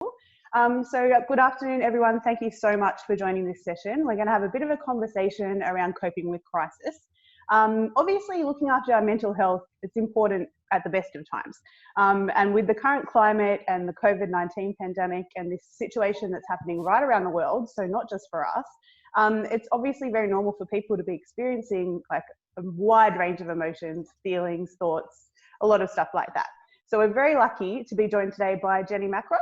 Good afternoon, everyone. Thank you so much for joining this session. We're going to have a bit of a conversation around coping with crisis. Obviously, looking after our mental health, it's important at the best of times. And with the current climate and the COVID-19 pandemic and this situation that's happening right around the world, so not just for us, it's obviously very normal for people to be experiencing like a wide range of emotions, feelings, thoughts, a lot of stuff like that. So we're very lucky to be joined today by Jenny Makros.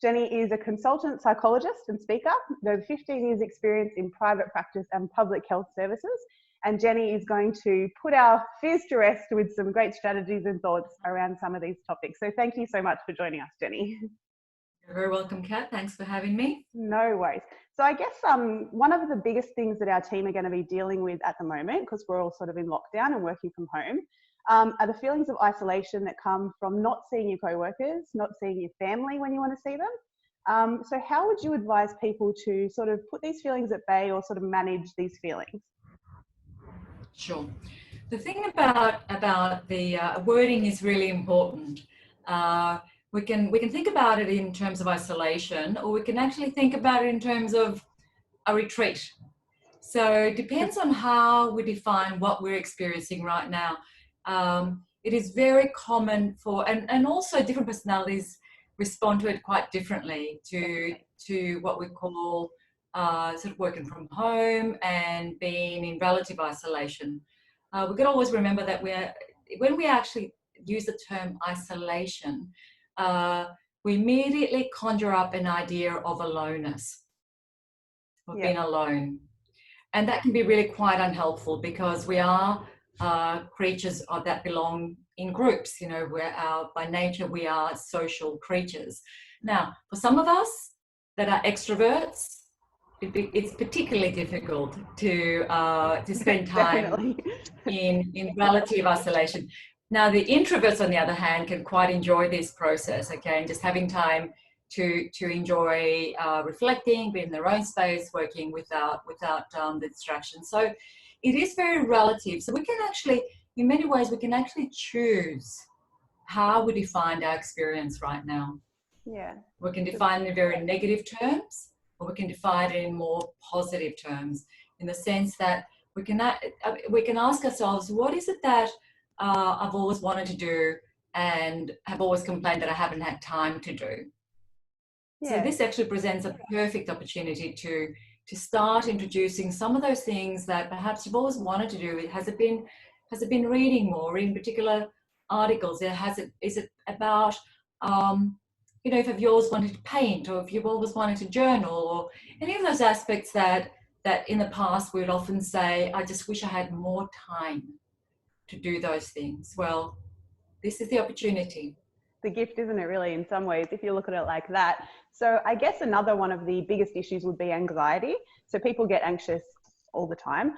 Jenny is a consultant psychologist and speaker with over 15 years experience in private practice and public health services. And Jenny is going to put our fears to rest with some great strategies and thoughts around some of these topics. So thank you so much for joining us, Jenny. You're very welcome, Kat. Thanks for having me. No worries. So I guess one of the biggest things that our team are going to be dealing with at the moment, because we're all sort of in lockdown and working from home, are the feelings of isolation that come from not seeing your co-workers, not seeing your family when you want to see them. So how would you advise people to sort of put these feelings at bay or sort of manage these feelings? Sure. The thing about the wording is really important. We can think about it in terms of isolation, or we can actually think about it in terms of a retreat. So it depends on how we define what we're experiencing right now. It is very common for, and also different personalities respond to it quite differently to what we call sort of working from home and being in relative isolation. We can always remember that when we actually use the term isolation, we immediately conjure up an idea of aloneness, of being alone. And that can be really quite unhelpful because we are creatures that belong in groups. You know, by nature we are social creatures. Now, for some of us that are extroverts, it's particularly difficult to spend time in relative isolation. Now, the introverts, on the other hand, can quite enjoy this process, okay, and just having time to enjoy reflecting, being in their own space, working without the distraction. So it is very relative. So we can actually, in many ways, we can actually choose how we define our experience right now. Yeah. We can define it in very negative terms, or we can define it in more positive terms, in the sense that we can ask ourselves, what is it that I've always wanted to do and have always complained that I haven't had time to do? Yeah. So this actually presents a perfect opportunity to start introducing some of those things that perhaps you've always wanted to do. Has it been reading more, reading particular articles? Is it about you know, if you've always wanted to paint, or if you've always wanted to journal, or any of those aspects that in the past we would often say, I just wish I had more time to do those things. Well, this is the opportunity. The gift, isn't it, really, in some ways, if you look at it like that. So I guess another one of the biggest issues would be anxiety. So people get anxious all the time.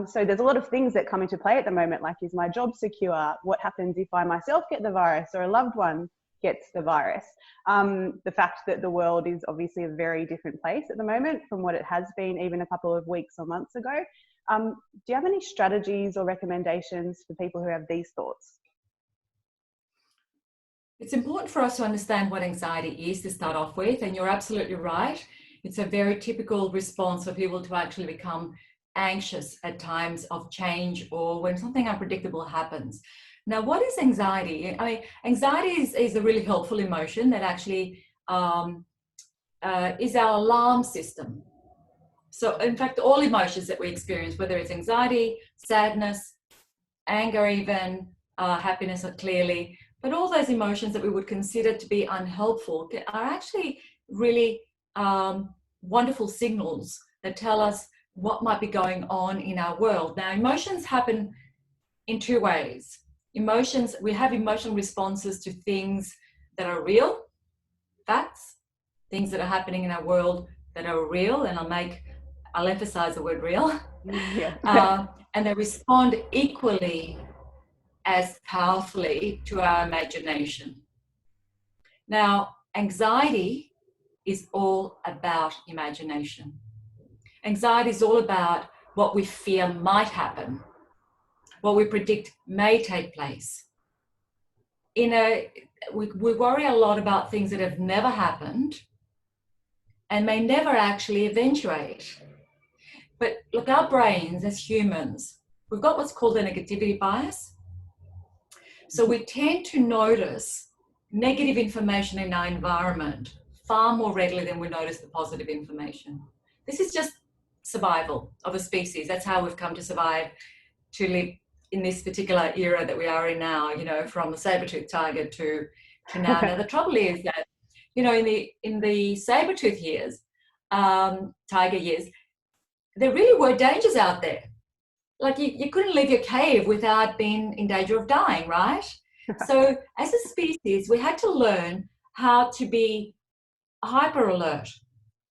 So there's a lot of things that come into play at the moment, like, is my job secure? What happens if I myself get the virus or a loved one gets the virus? The fact that the world is obviously a very different place at the moment from what it has been even a couple of weeks or months ago. Do you have any strategies or recommendations for people who have these thoughts? It's important for us to understand what anxiety is to start off with, and you're absolutely right. It's a very typical response for people to actually become anxious at times of change or when something unpredictable happens. Now, what is anxiety? I mean, anxiety is a really helpful emotion that actually is our alarm system. So, in fact, all emotions that we experience, whether it's anxiety, sadness, anger even, happiness clearly, but all those emotions that we would consider to be unhelpful are actually really wonderful signals that tell us what might be going on in our world. Now, emotions happen in two ways. We have emotional responses to things that are real, facts, things that are happening in our world that are real, and I'll emphasize the word real. Yeah. And they respond equally as powerfully to our imagination. Now, anxiety is all about imagination. Anxiety is all about what we fear might happen, what we predict may take place. we worry a lot about things that have never happened and may never actually eventuate. But look, our brains as humans, we've got what's called a negativity bias. So we tend to notice negative information in our environment far more readily than we notice the positive information. This is just survival of a species. That's how we've come to survive, to live in this particular era that we are in now, you know, from the saber-toothed tiger to now. Now, the trouble is that, you know, in the saber-toothed years, tiger years, there really were dangers out there. Like you couldn't leave your cave without being in danger of dying, right? So as a species, we had to learn how to be hyper alert.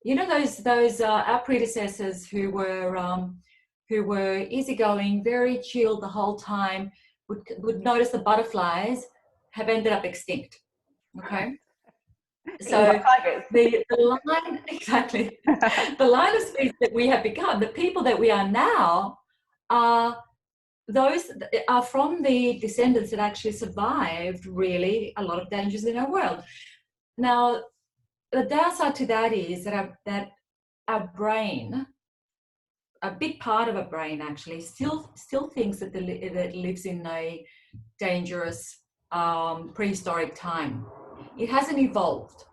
You know, those our predecessors who were easygoing, very chilled the whole time, would notice the butterflies have ended up extinct. Okay. So the line, exactly, the line of speech that we have become, the people that we are now, those are from the descendants that actually survived really a lot of dangers in our world. Now, the downside to that is that our brain, a big part of our brain actually still thinks that it lives in a dangerous prehistoric time. It hasn't evolved.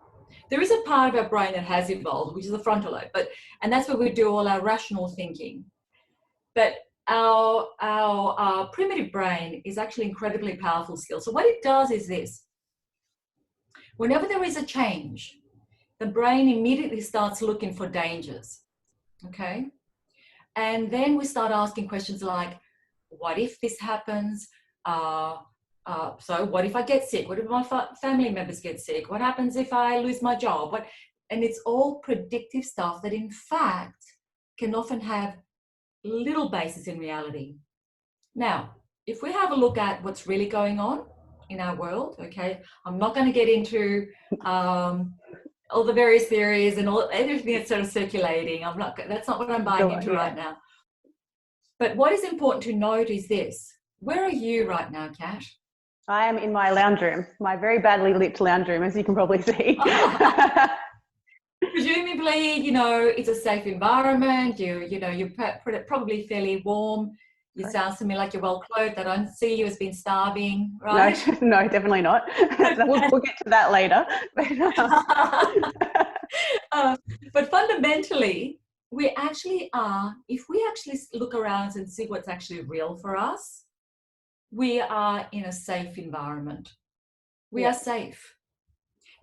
There is a part of our brain that has evolved, which is the frontal lobe, and that's where we do all our rational thinking. But our primitive brain is actually incredibly powerful skill. So what it does is this: whenever there is a change, the brain immediately starts looking for dangers. Okay, and then we start asking questions like, "What if this happens? So what if I get sick? What if my family members get sick? What happens if I lose my job?" And it's all predictive stuff that, in fact, can often have little basis in reality. Now, if we have a look at what's really going on in our world, okay, I'm not going to get into all the various theories and everything that's sort of circulating. That's not what I'm buying into right now. But what is important to note is this: where are you right now, Kat? I am in my lounge room, my very badly lit lounge room, as you can probably see. Presumably, you know, it's a safe environment. You're probably fairly warm. You sound to me like you're well clothed. I don't see you as being starving, right? No, definitely not. We'll get to that later. But fundamentally, we actually are, if we actually look around and see what's actually real for us, we are in a safe environment. We are safe.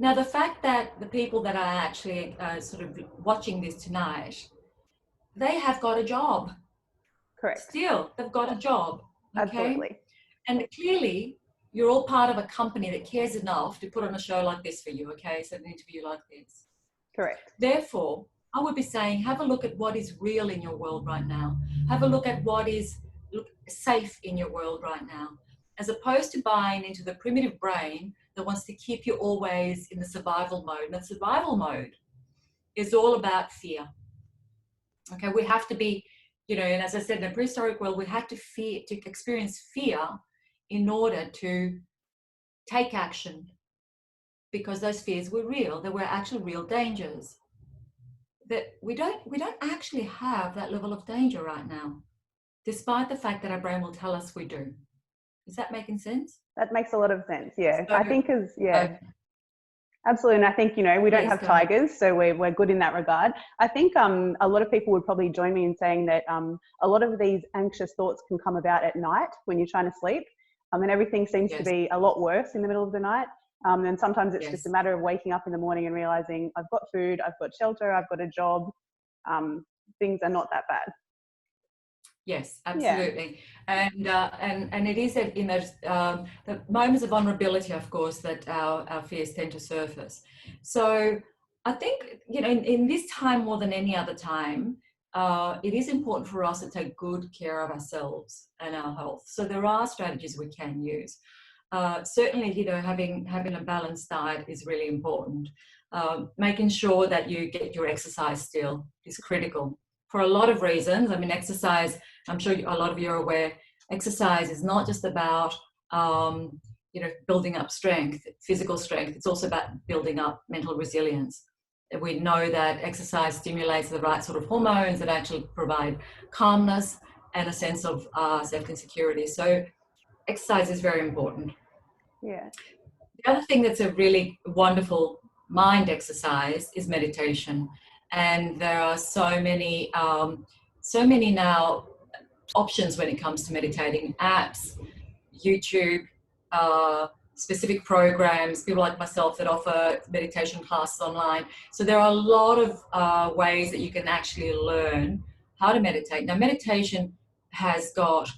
Now, the fact that the people that are actually sort of watching this tonight, they have got a job. Correct. Still, they've got a job. Okay? Absolutely. And clearly, you're all part of a company that cares enough to put on a show like this for you, okay? So an interview like this. Correct. Therefore, I would be saying, have a look at what is real in your world right now. Have a look at what is safe in your world right now, as opposed to buying into the primitive brain that wants to keep you always in the survival mode. And the survival mode is all about fear. Okay, we have to be, you know, and as I said, in the prehistoric world, we had to experience fear in order to take action, because those fears were real. There were actually real dangers. That we don't actually have that level of danger right now, despite the fact that our brain will tell us we do. Is that making sense? That makes a lot of sense. Yeah, So, I think absolutely. And I think, you know, we don't have tigers, so we're good in that regard. I think a lot of people would probably join me in saying that a lot of these anxious thoughts can come about at night when you're trying to sleep. And everything seems to be a lot worse in the middle of the night. And sometimes it's just a matter of waking up in the morning and realizing I've got food, I've got shelter, I've got a job. Things are not that bad. Yes, absolutely. Yeah. And it is in those the moments of vulnerability, of course, that our fears tend to surface. So I think, you know, in this time more than any other time, it is important for us to take good care of ourselves and our health. So there are strategies we can use. Certainly, you know, having a balanced diet is really important. Making sure that you get your exercise still is critical for a lot of reasons. I mean, exercise, I'm sure a lot of you are aware, exercise is not just about building up strength, physical strength. It's also about building up mental resilience. We know that exercise stimulates the right sort of hormones that actually provide calmness and a sense of safety and security. So exercise is very important. Yeah. The other thing that's a really wonderful mind exercise is meditation. And there are so many now options when it comes to meditating: apps, YouTube, specific programs, people like myself that offer meditation classes online. So there are a lot of ways that you can actually learn how to meditate. Now, meditation has got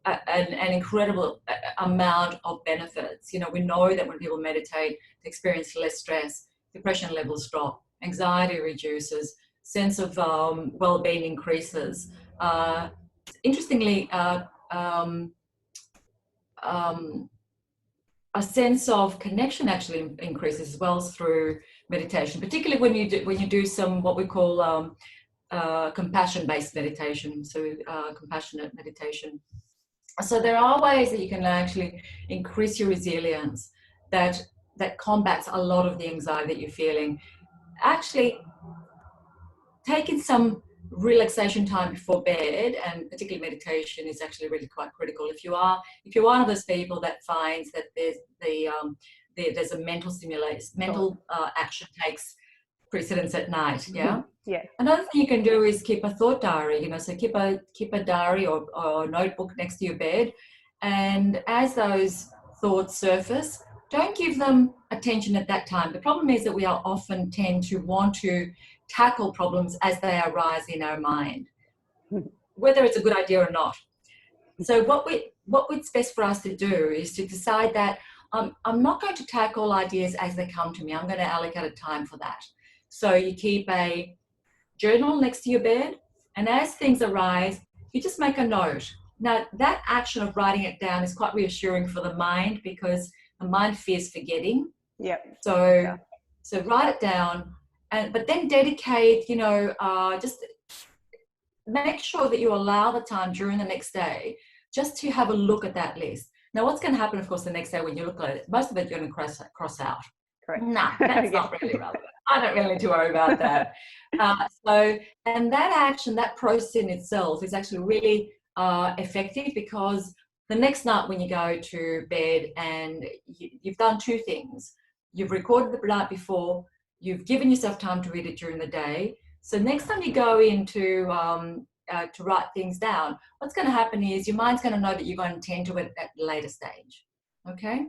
an incredible amount of benefits. We know that when people meditate, they experience less stress, depression levels drop, anxiety reduces, sense of well-being increases. Interestingly, a sense of connection actually increases as well through meditation, particularly when you do some what we call compassion-based meditation, so compassionate meditation. So there are ways that you can actually increase your resilience that combats a lot of the anxiety that you're feeling. Actually, taking some relaxation time before bed, and particularly meditation, is actually really quite critical. If you're one of those people that finds that there's a mental action takes precedence at night, yeah. Yeah. Another thing you can do is keep a thought diary. So keep a diary or notebook next to your bed, and as those thoughts surface, don't give them attention at that time. The problem is that we often tend to want to tackle problems as they arise in our mind, whether it's a good idea or not. So what's best for us to do is to decide that I'm not going to tackle ideas as they come to me. I'm going to allocate a time for that. So you keep a journal next to your bed, and as things arise, you just make a note. Now, that action of writing it down is quite reassuring for the mind, because the mind fears forgetting. Yep. So write it down, but then dedicate, just make sure that you allow the time during the next day just to have a look at that list. Now, what's going to happen, of course, the next day when you look at it, most of it you're going to cross out. Correct. Nah, that's not really relevant. I don't really need to worry about that. And that action, that process in itself is actually really effective, because the next night when you go to bed and you've done two things: you've recorded the night before, you've given yourself time to read it during the day. So next time you go in to write things down, what's going to happen is your mind's going to know that you're going to tend to it at a later stage. Okay?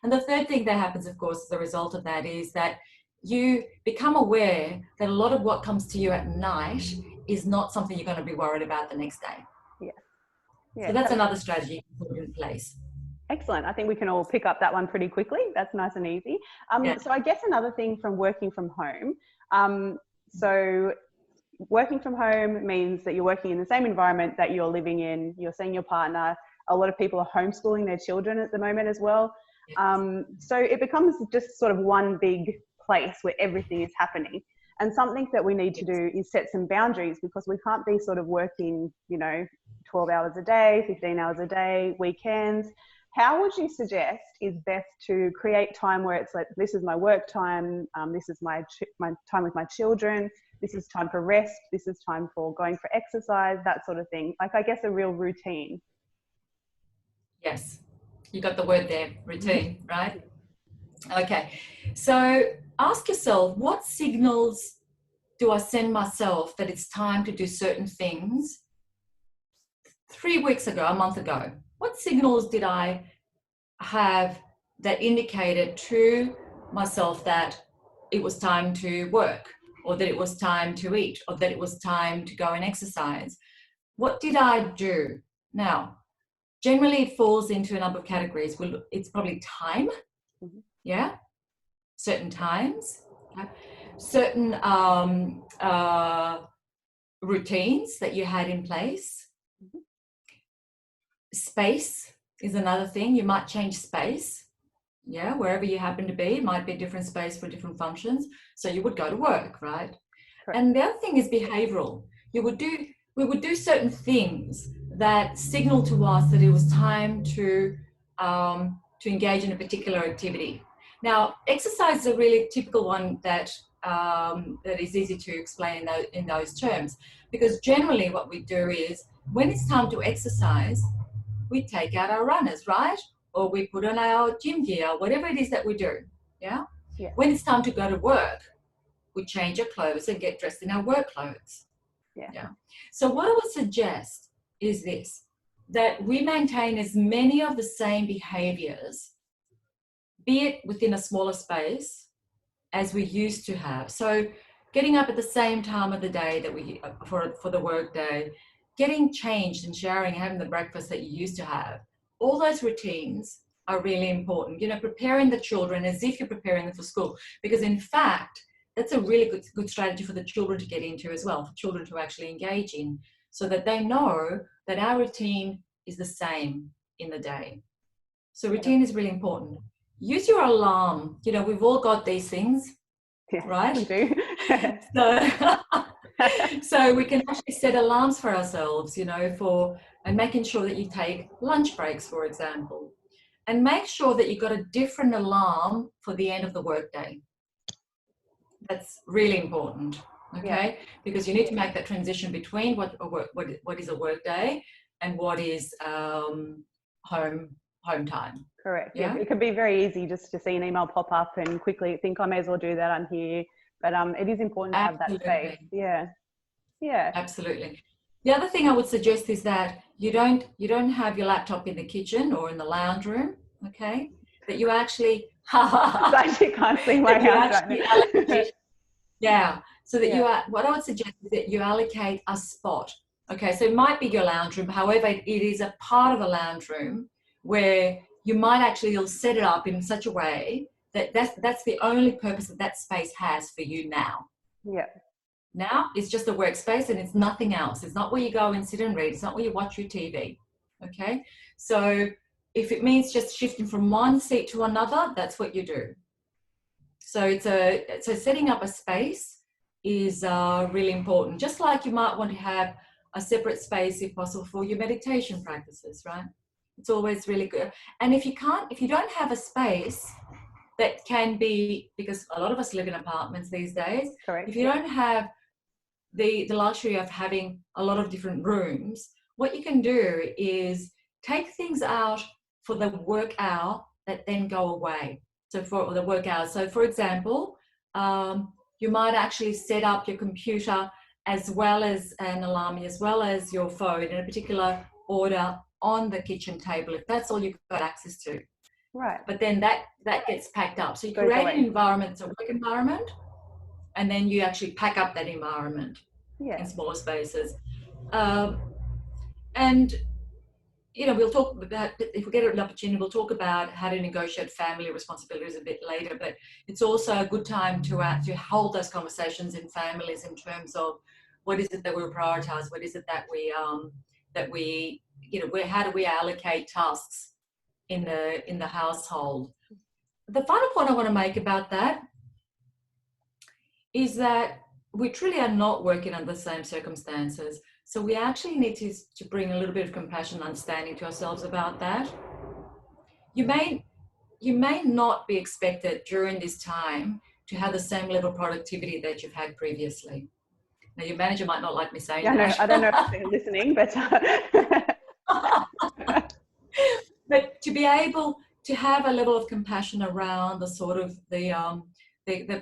And the third thing that happens, of course, as a result of that, is that you become aware that a lot of what comes to you at night is not something you're going to be worried about the next day. Yeah. So that's another strategy you can put in place. Excellent. I think we can all pick up that one pretty quickly. That's nice and easy. So I guess another thing from working from home. So working from home means that you're working in the same environment that you're living in. You're seeing your partner. A lot of people are homeschooling their children at the moment as well. So it becomes just sort of one big place where everything is happening. And something that we need to do is set some boundaries, because we can't be sort of working, 12 hours a day, 15 hours a day, weekends. How would you suggest is best to create time where it's like, this is my work time, this is my time with my children, this is time for rest, this is time for going for exercise, that sort of thing. Like, I guess a real routine. Yes, you got the word there, routine, right? Okay, so ask yourself, what signals do I send myself that it's time to do certain things 3 weeks ago, a month ago? What signals did I have that indicated to myself that it was time to work, or that it was time to eat, or that it was time to go and exercise? What did I do? Now, generally it falls into a number of categories. It's probably time, yeah, certain times, okay. Certain routines that you had in place. Space is another thing. You might change space, yeah, wherever you happen to be. It might be a different space for different functions. So you would go to work, right? Correct. And the other thing is behavioral. We would do certain things that signal to us that it was time to to engage in a particular activity. Now, exercise is a really typical one that that is easy to explain in those terms, because generally what we do is when it's time to exercise, we take out our runners, right? Or we put on our gym gear, whatever it is that we do. Yeah. Yeah. When it's time to go to work, we change our clothes and get dressed in our work clothes. Yeah. So what I would suggest is this, that we maintain as many of the same behaviors, be it within a smaller space, as we used to have. So getting up at the same time of the day that we for the work day, getting changed and showering, having the breakfast that you used to have, all those routines are really important. You know, preparing the children as if you're preparing them for school, because in fact, that's a really good strategy for the children to get into as well, for children to actually engage in, so that they know that our routine is the same in the day. So routine is really important. Use your alarm. You know, we've all got these things, right? We do. So we can actually set alarms for ourselves, you know, and making sure that you take lunch breaks, for example, and make sure that you've got a different alarm for the end of the workday. That's really important, okay? Yeah. Because you need to make that transition between what is a work day and what is home time. Correct. Yeah. It can be very easy just to see an email pop up and quickly think, I may as well do that on here. But it is important to have that space. Yeah. Yeah. Absolutely. The other thing I would suggest is that you don't have your laptop in the kitchen or in the lounge room, okay? That you actually I actually can't see my house right now. Yeah. So that what I would suggest is that you allocate a spot. Okay, so it might be your lounge room. However, it is a part of a lounge room where you might actually, you'll set it up in such a way that that's the only purpose that space has for you now. Yeah. Now it's just a workspace and it's nothing else. It's not where you go and sit and read. It's not where you watch your TV. Okay. So if it means just shifting from one seat to another, that's what you do. So so setting up a space is really important. Just like you might want to have a separate space, if possible, for your meditation practices, right? It's always really good. And if you don't have a space that can be, because a lot of us live in apartments these days. Correct. If you don't have the luxury of having a lot of different rooms, what you can do is take things out for the work hour that then go away. So for the work hours. So for example, you might actually set up your computer as well as an alarm, as well as your phone in a particular order on the kitchen table, if that's all you've got access to. Right. But then that gets packed up. So you create an environment, it's a work environment, and then you actually pack up that environment in smaller spaces. And, you know, we'll talk about, if we get an opportunity, we'll talk about how to negotiate family responsibilities a bit later, but it's also a good time to hold those conversations in families in terms of what is it that we'll prioritize, what is it that we, you know, how do we allocate tasks in the household. The final point I want to make about that is that we truly are not working under the same circumstances. So we actually need to bring a little bit of compassion and understanding to ourselves about that. You may not be expected during this time to have the same level of productivity that you've had previously. Now, your manager might not like me saying that. No, I don't know if they're listening, but... But to be able to have a level of compassion around the sort of the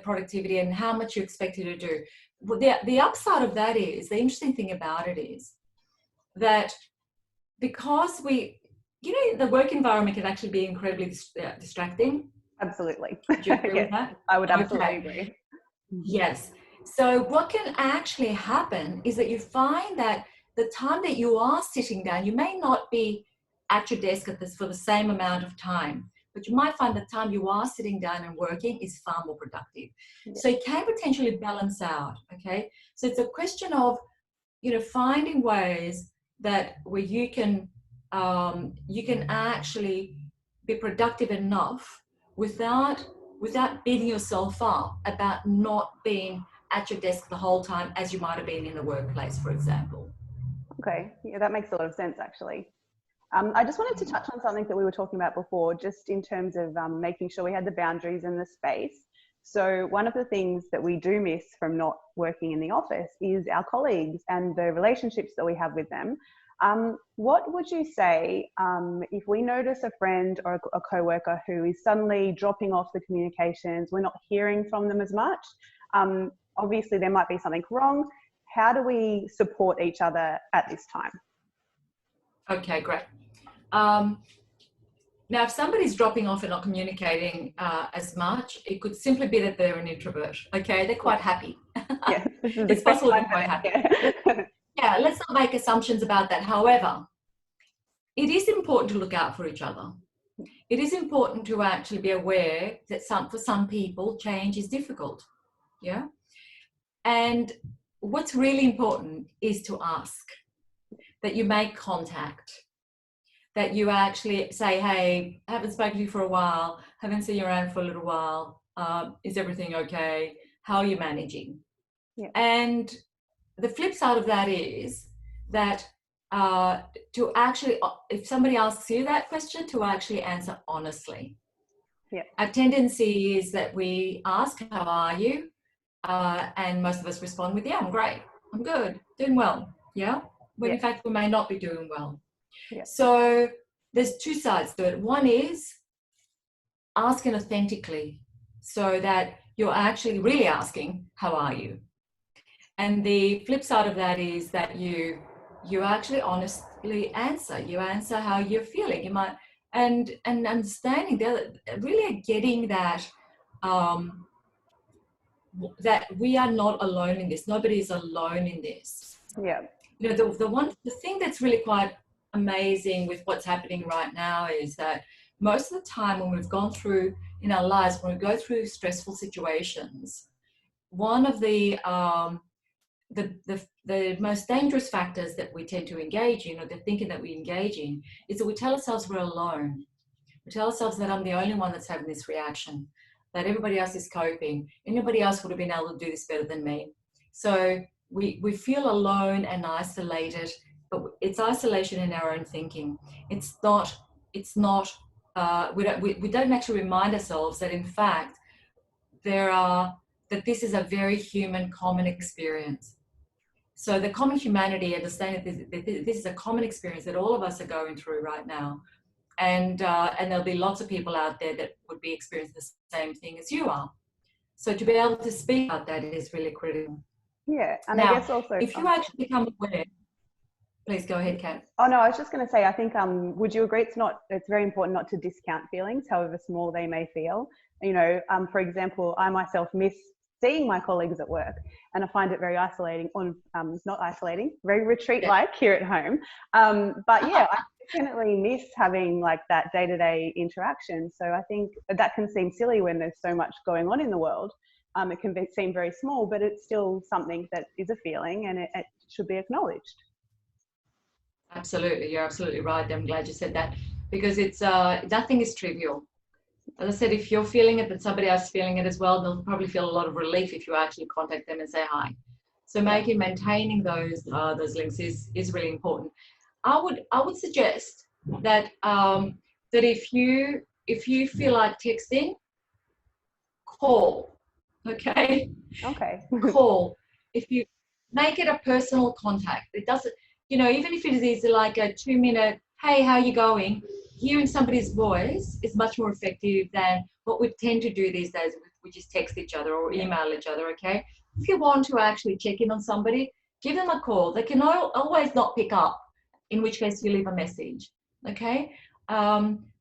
productivity and how much you expect you to do. The upside of that is, the interesting thing about it is that because the work environment can actually be incredibly distracting. Absolutely. Do you agree with that? I would absolutely agree. Yes. So what can actually happen is that you find that the time that you are sitting down, you may not be at your desk for the same amount of time, but you might find the time you are sitting down and working is far more productive. Yeah. So it can potentially balance out, okay? So it's a question of, you know, finding ways that where you can actually be productive enough without beating yourself up about not being at your desk the whole time as you might have been in the workplace, for example. Okay, yeah, that makes a lot of sense actually. I just wanted to touch on something that we were talking about before, just in terms of making sure we had the boundaries and the space. So one of the things that we do miss from not working in the office is our colleagues and the relationships that we have with them. What would you say if we notice a friend or a co-worker who is suddenly dropping off the communications, we're not hearing from them as much? Obviously, there might be something wrong. How do we support each other at this time? Okay, great. Now, if somebody's dropping off and not communicating as much, it could simply be that they're an introvert. Okay, they're quite happy. Yeah, it's possible they're quite happy. Yeah, let's not make assumptions about that. However, it is important to look out for each other. It is important to actually be aware that for some people, change is difficult. Yeah, and what's really important is to ask, that you make contact, that you actually say, hey, I haven't spoken to you for a while, haven't seen you around for a little while, is everything okay? How are you managing? Yeah. And the flip side of that is that to actually, if somebody asks you that question, to actually answer honestly. Yeah. Our tendency is that we ask, how are you? And most of us respond with, yeah, I'm great, I'm good, doing well. Yeah, when in fact we may not be doing well. Yeah. So there's two sides to it. One is asking authentically, so that you're actually really asking, how are you? And the flip side of that is that you actually honestly answer. You answer how you're feeling. You might and understanding that, really getting that that we are not alone in this. Nobody is alone in this. Yeah. You know, the thing that's really quite amazing with what's happening right now is that most of the time when we've gone through in our lives, when we go through stressful situations, one of the most dangerous factors that we tend to engage in, or the thinking that we engage in, is that we tell ourselves we're alone. We tell ourselves that I'm the only one that's having this reaction, that everybody else is coping. Anybody else would have been able to do this better than me. So we feel alone and isolated, but it's isolation in our own thinking. It's not, we don't actually remind ourselves that in fact that this is a very human, common experience. So the common humanity, understanding that this is a common experience that all of us are going through right now. And there'll be lots of people out there that would be experiencing the same thing as you are. So to be able to speak about that is really critical. Yeah, and now, I guess also if you actually become aware, please go ahead, Kat. Oh no, I was just going to say, I think would you agree it's very important not to discount feelings, however small they may feel. You know, for example, I myself miss seeing my colleagues at work, and I find it very isolating, not isolating, very retreat-like here at home. But yeah, I definitely miss having like that day-to-day interaction. So I think that can seem silly when there's so much going on in the world. It can seem very small, but it's still something that is a feeling, and it should be acknowledged. Absolutely, you're absolutely right. I'm glad you said that, because it's nothing is trivial. As I said, if you're feeling it, then somebody else is feeling it as well. They'll probably feel a lot of relief if you actually contact them and say hi. So maintaining those links is really important. I would suggest that that if you feel like texting, call. Okay. Okay. Call. If you make it a personal contact, it doesn't. You know, even if it is like a 2-minute, hey, how are you going? Hearing somebody's voice is much more effective than what we tend to do these days, which is text each other or email each other, okay? If you want to actually check in on somebody, give them a call. They can always not pick up, in which case you leave a message, okay?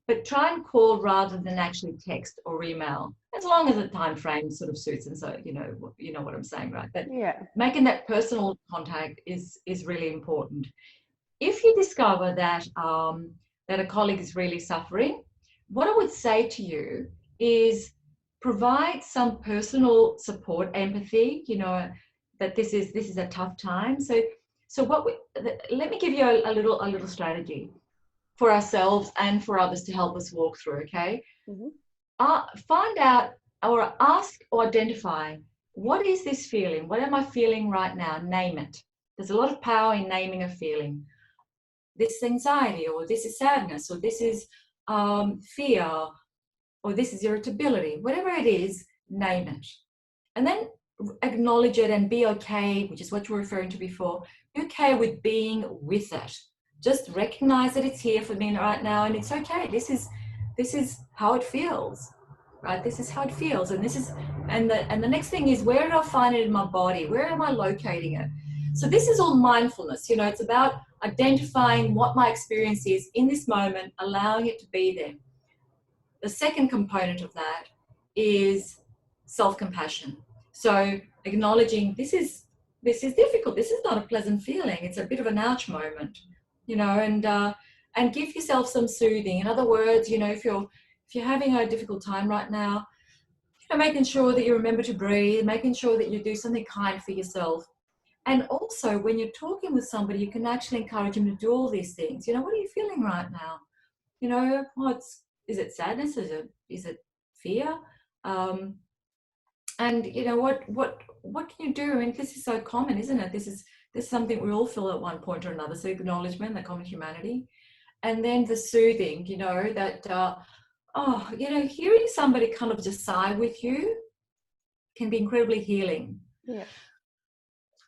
But try and call rather than actually text or email, as long as the time frame sort of suits. And so, you know what I'm saying, right? But making that personal contact is really important. If you discover that that a colleague is really suffering, what I would say to you is provide some personal support, empathy, you know, that this is a tough time. So let me give you a little strategy for ourselves and for others to help us walk through, okay? Mm-hmm. Find out or ask or identify, what is this feeling? What am I feeling right now? Name it. There's a lot of power in naming a feeling. this is anxiety, or this is sadness, or this is fear, or this is irritability, whatever it is, name it. And then acknowledge it and be okay, which is what you were referring to before. Be okay with being with it. Just recognize that it's here for me right now, and it's okay. This is how it feels, right? This is how it feels, and this is, and the next thing is, where do I find it in my body? Where am I locating it? So this is all mindfulness. You know, it's about identifying what my experience is in this moment, allowing it to be there. The second component of that is self-compassion. So acknowledging this is difficult. This is not a pleasant feeling. It's a bit of an ouch moment, you know, and give yourself some soothing. In other words, you know, if you're having a difficult time right now, you know, making sure that you remember to breathe, making sure that you do something kind for yourself. And also, when you're talking with somebody, you can actually encourage them to do all these things. You know, what are you feeling right now? You know, is it sadness? Is it fear? And you know, what can you do? I mean, this is so common, isn't it? This is something we all feel at one point or another. So acknowledgement, the common humanity, and then the soothing. You know, that you know, hearing somebody kind of just sigh with you can be incredibly healing. Yeah.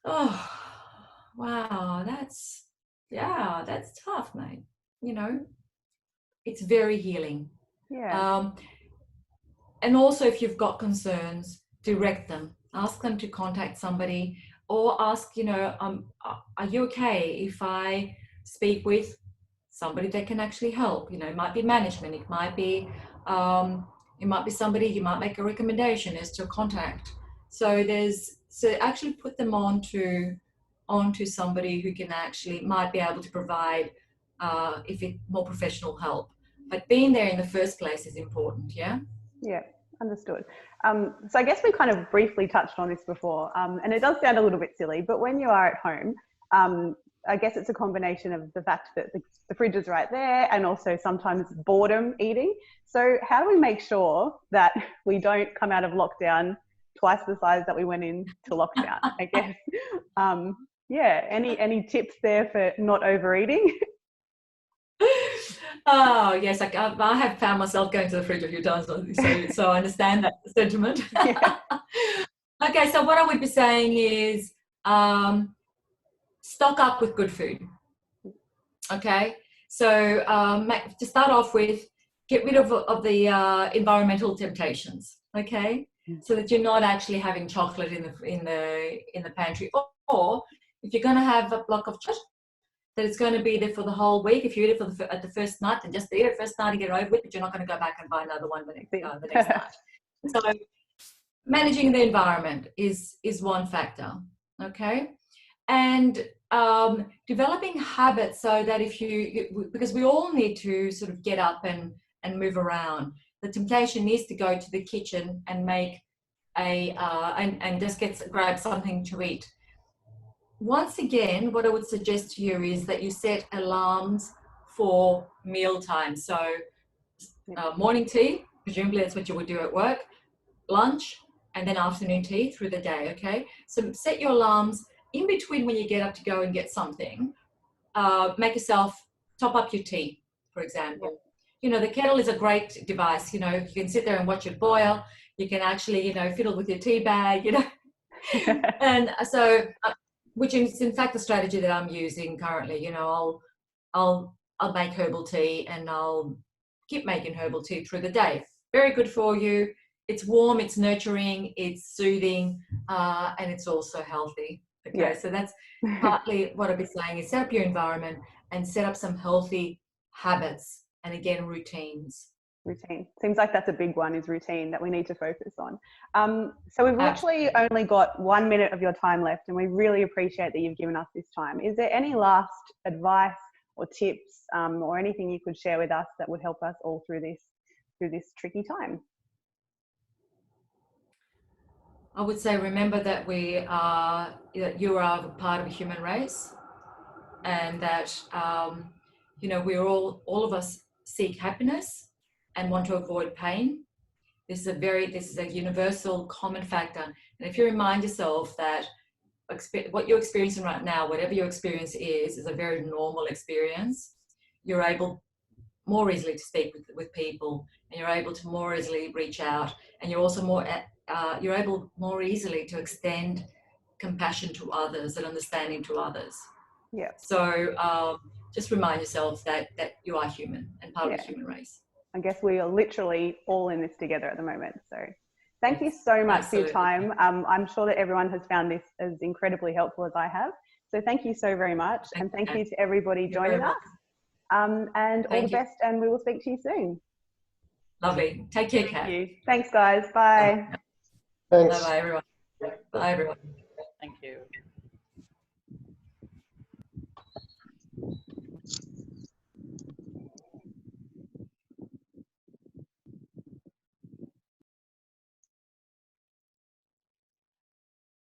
Oh, wow, that's tough, mate. You know, it's very healing. Yeah. And also, if you've got concerns, direct them. Ask them to contact somebody, or ask, you know, are you okay if I speak with somebody that can actually help? You know, it might be management, it might be somebody, you might make a recommendation as to a contact. So actually put them onto somebody who can actually might be able to provide more professional help. But being there in the first place is important, yeah? Yeah, understood. So I guess we kind of briefly touched on this before, and it does sound a little bit silly, but when you are at home, I guess it's a combination of the fact that the fridge is right there, and also sometimes boredom eating. So how do we make sure that we don't come out of lockdown twice the size that we went into lockdown, I guess? Yeah, any tips there for not overeating? Oh yes, I have found myself going to the fridge a few times, so I understand that sentiment. Yeah. Okay, so what I would be saying is stock up with good food. Okay, so to start off with, get rid of the environmental temptations. Okay, so that you're not actually having chocolate in the pantry, or if you're going to have a block of chocolate, that it's going to be there for the whole week. If you eat it at the first night, then just eat it first night and get over with, but you're not going to go back and buy another one the next night. So managing the environment is one factor, okay? And developing habits so that because we all need to sort of get up and move around. The temptation is to go to the kitchen and make and just grab something to eat. Once again, what I would suggest to you is that you set alarms for meal time. So morning tea, presumably that's what you would do at work, lunch, and then afternoon tea through the day, okay? So set your alarms in between when you get up to go and get something. Make yourself top up your tea, for example. You know, the kettle is a great device. You know, you can sit there and watch it boil. You can actually, you know, fiddle with your tea bag, you know. And so... which is in fact the strategy that I'm using currently. You know, I'll make herbal tea, and I'll keep making herbal tea through the day. Very good for you. It's warm, it's nurturing, it's soothing, and it's also healthy. Okay, yeah. So that's partly what I'll be saying is set up your environment and set up some healthy habits, and again, routines. Routine. Seems like that's a big one, is routine, that we need to focus on. So we've literally only got 1 minute of your time left, and we really appreciate that you've given us this time. Is there any last advice or tips or anything you could share with us that would help us all through this tricky time? I would say, remember that you are part of a human race, and that you know, all of us seek happiness and want to avoid pain. This is a universal common factor. And if you remind yourself that what you're experiencing right now, whatever your experience is a very normal experience. You're able more easily to speak with people, and you're able to more easily reach out, and you're also you're able more easily to extend compassion to others and understanding to others. Yeah. So just remind yourself that you are human and part of the human race. I guess we are literally all in this together at the moment. So thank you so much for your time. I'm sure that everyone has found this as incredibly helpful as I have. So thank you so very much. And thank you to everybody joining us. And all the best, and we will speak to you soon. Lovely. Take care, Kat. Thank you. Thanks, guys. Bye. Thanks. Bye-bye, everyone. Bye, everyone. Thank you.